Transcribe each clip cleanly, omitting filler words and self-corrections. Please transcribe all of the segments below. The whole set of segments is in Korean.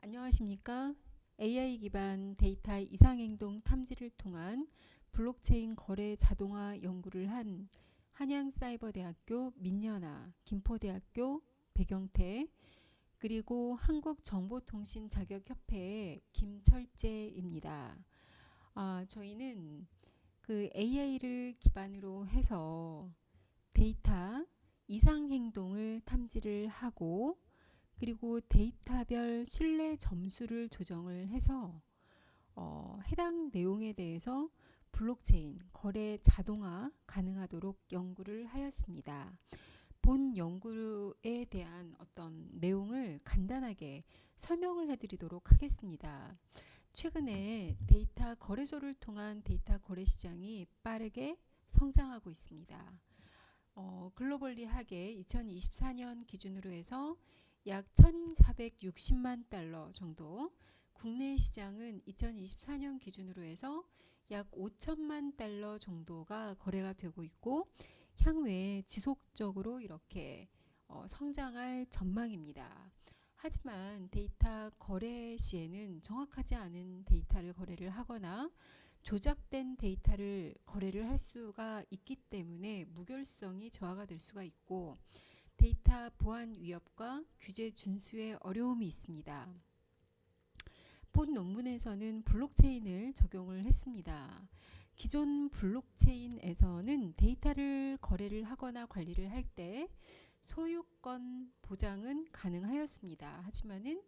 안녕하십니까? AI 기반 데이터 이상행동 탐지를 통한 블록체인 거래 자동화 연구를 한 한양사이버대학교 민연아, 김포대학교 백영태, 그리고 한국정보통신자격협회의 김철재입니다. 저희는 그 AI를 기반으로 해서 데이터 이상행동을 탐지를 하고 그리고 데이터별 신뢰 점수를 조정을 해서 해당 내용에 대해서 블록체인 거래 자동화 가능하도록 연구를 하였습니다. 본 연구에 대한 어떤 내용을 간단하게 설명을 해드리도록 하겠습니다. 최근에 데이터 거래소를 통한 데이터 거래 시장이 빠르게 성장하고 있습니다. 글로벌리하게 2024년 기준으로 해서 약 1,460만 달러 정도, 국내 시장은 2024년 기준으로 해서 약 5천만 달러 정도가 거래가 되고 있고 향후에 지속적으로 이렇게 성장할 전망입니다. 하지만 데이터 거래 시에는 정확하지 않은 데이터를 거래를 하거나 조작된 데이터를 거래를 할 수가 있기 때문에 무결성이 저하가 될 수가 있고 데이터 보안 위협과 규제 준수에 어려움이 있습니다. 본 논문에서는 블록체인을 적용을 했습니다. 기존 블록체인에서는 데이터를 거래를 하거나 관리를 할 때 소유권 보장은 가능하였습니다. 하지만은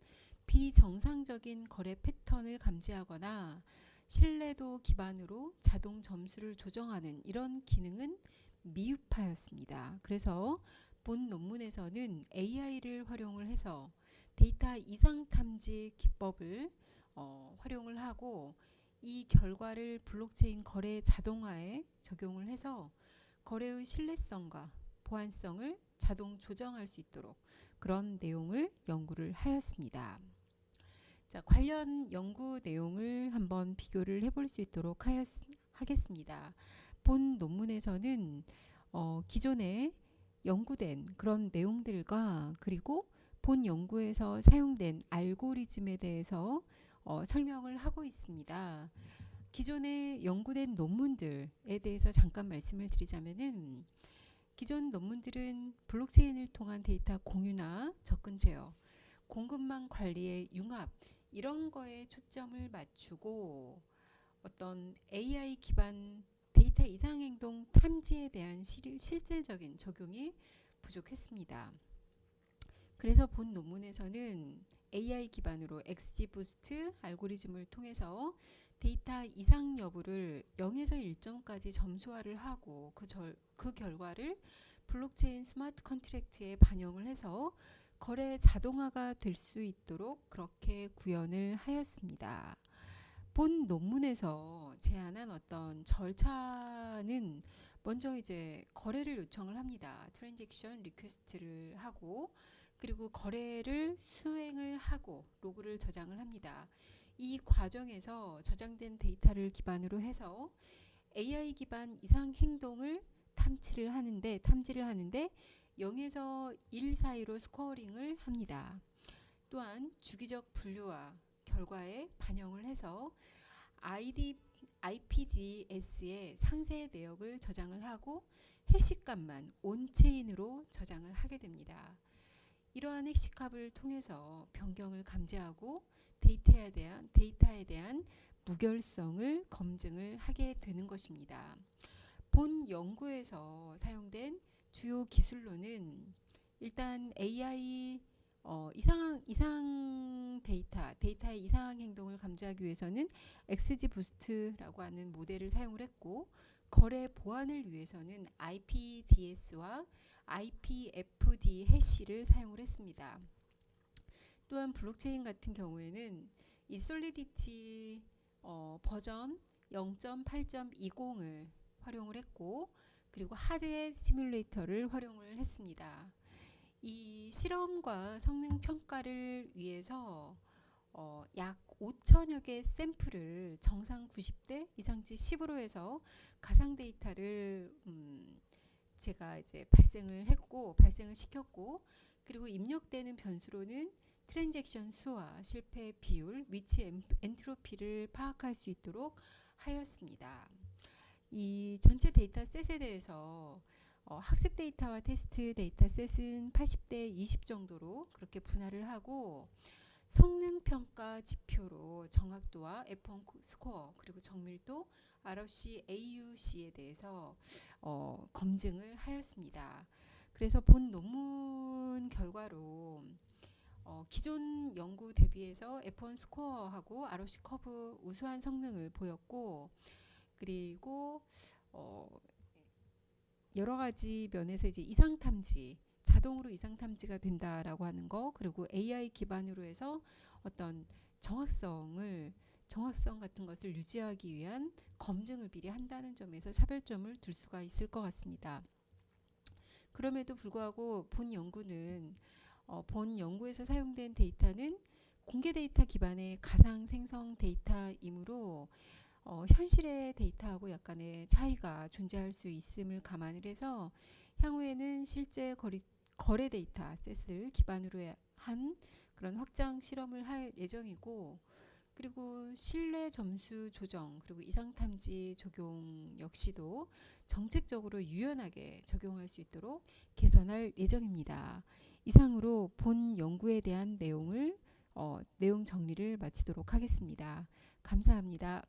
비정상적인 거래 패턴을 감지하거나 신뢰도 기반으로 자동 점수를 조정하는 이런 기능은 미흡하였습니다. 그래서 본 논문에서는 AI를 활용을 해서 데이터 이상 탐지 기법을 활용을 하고 이 결과를 블록체인 거래 자동화에 적용을 해서 거래의 신뢰성과 보안성을 자동 조정할 수 있도록 그런 내용을 연구를 하였습니다. 자, 관련 연구 내용을 한번 비교를 해볼 수 있도록 하겠습니다. 본 논문에서는 기존에 연구된 그런 내용들과 그리고 본 연구에서 사용된 알고리즘에 대해서 설명을 하고 있습니다. 기존에 연구된 논문들에 대해서 잠깐 말씀을 드리자면은 기존 논문들은 블록체인을 통한 데이터 공유나 접근 제어, 공급망 관리의 융합 이런 거에 초점을 맞추고 어떤 AI 기반 데이터 이상행동 탐지에 대한 실질적인 적용이 부족했습니다. 그래서 본 논문에서는 AI 기반으로 XGBoost 알고리즘을 통해서 데이터 이상 여부를 0에서 1점까지 점수화를 하고 그 결과를 블록체인 스마트 컨트랙트에 반영을 해서 거래 자동화가 될 수 있도록 그렇게 구현을 하였습니다. 본 논문에서 제안한 어떤 절차는 먼저 이제 거래를 요청을 합니다. 트랜잭션 리퀘스트를 하고 그리고 거래를 수행을 하고 로그를 저장을 합니다. 이 과정에서 저장된 데이터를 기반으로 해서 AI 기반 이상 행동을 탐지를 하는데 0에서 1 사이로 스코어링을 합니다. 또한 주기적 분류와 결과에 반영을 해서 IPDS의 상세 내역을 저장을 하고 해시값만 온체인으로 저장을 하게 됩니다. 이러한 해시값을 통해서 변경을 감지하고 데이터에 대한 무결성을 검증을 하게 되는 것입니다. 본 연구에서 사용된 주요 기술로는 일단 AI 이상 데이터의 이상 행동을 감지하기 위해서는 XGBoost라고 하는 모델을 사용을 했고 거래 보안을 위해서는 IPDS와 IPFD 해시를 사용을 했습니다. 또한 블록체인 같은 경우에는 이 솔리디티 버전 0.8.20을 활용을 했고 그리고 하드웨어 시뮬레이터를 활용을 했습니다. 이 실험과 성능 평가를 위해서 약 5천여 개 샘플을 정상 90대 이상치 10으로 해서 가상 데이터를 제가 이제 발생을 시켰고 그리고 입력되는 변수로는 트랜잭션 수와 실패 비율, 위치 엔트로피를 파악할 수 있도록 하였습니다. 이 전체 데이터셋에 대해서 학습 데이터와 테스트 데이터셋은 80대 20 정도로 그렇게 분할을 하고 성능 평가 지표로 정확도와 F1 스코어 그리고 정밀도 ROC, AUC에 대해서 검증을 하였습니다. 그래서 본 논문 결과로 기존 연구 대비해서 F1 스코어하고 ROC 커브 우수한 성능을 보였고, 그리고 여러 가지 면에서 이제 이상 탐지, 자동으로 이상 탐지가 된다라고 하는 거, 그리고 AI 기반으로 해서 어떤 정확성 같은 것을 유지하기 위한 검증을 미리 한다는 점에서 차별점을 둘 수가 있을 것 같습니다. 그럼에도 불구하고 본 연구에서 사용된 데이터는 공개 데이터 기반의 가상 생성 데이터이므로 현실의 데이터하고 약간의 차이가 존재할 수 있음을 감안을 해서 향후에는 실제 거래 데이터 셋을 기반으로 한 그런 확장 실험을 할 예정이고, 그리고 신뢰 점수 조정 그리고 이상 탐지 적용 역시도 정책적으로 유연하게 적용할 수 있도록 개선할 예정입니다. 이상으로 본 연구에 대한 내용 정리를 마치도록 하겠습니다. 감사합니다.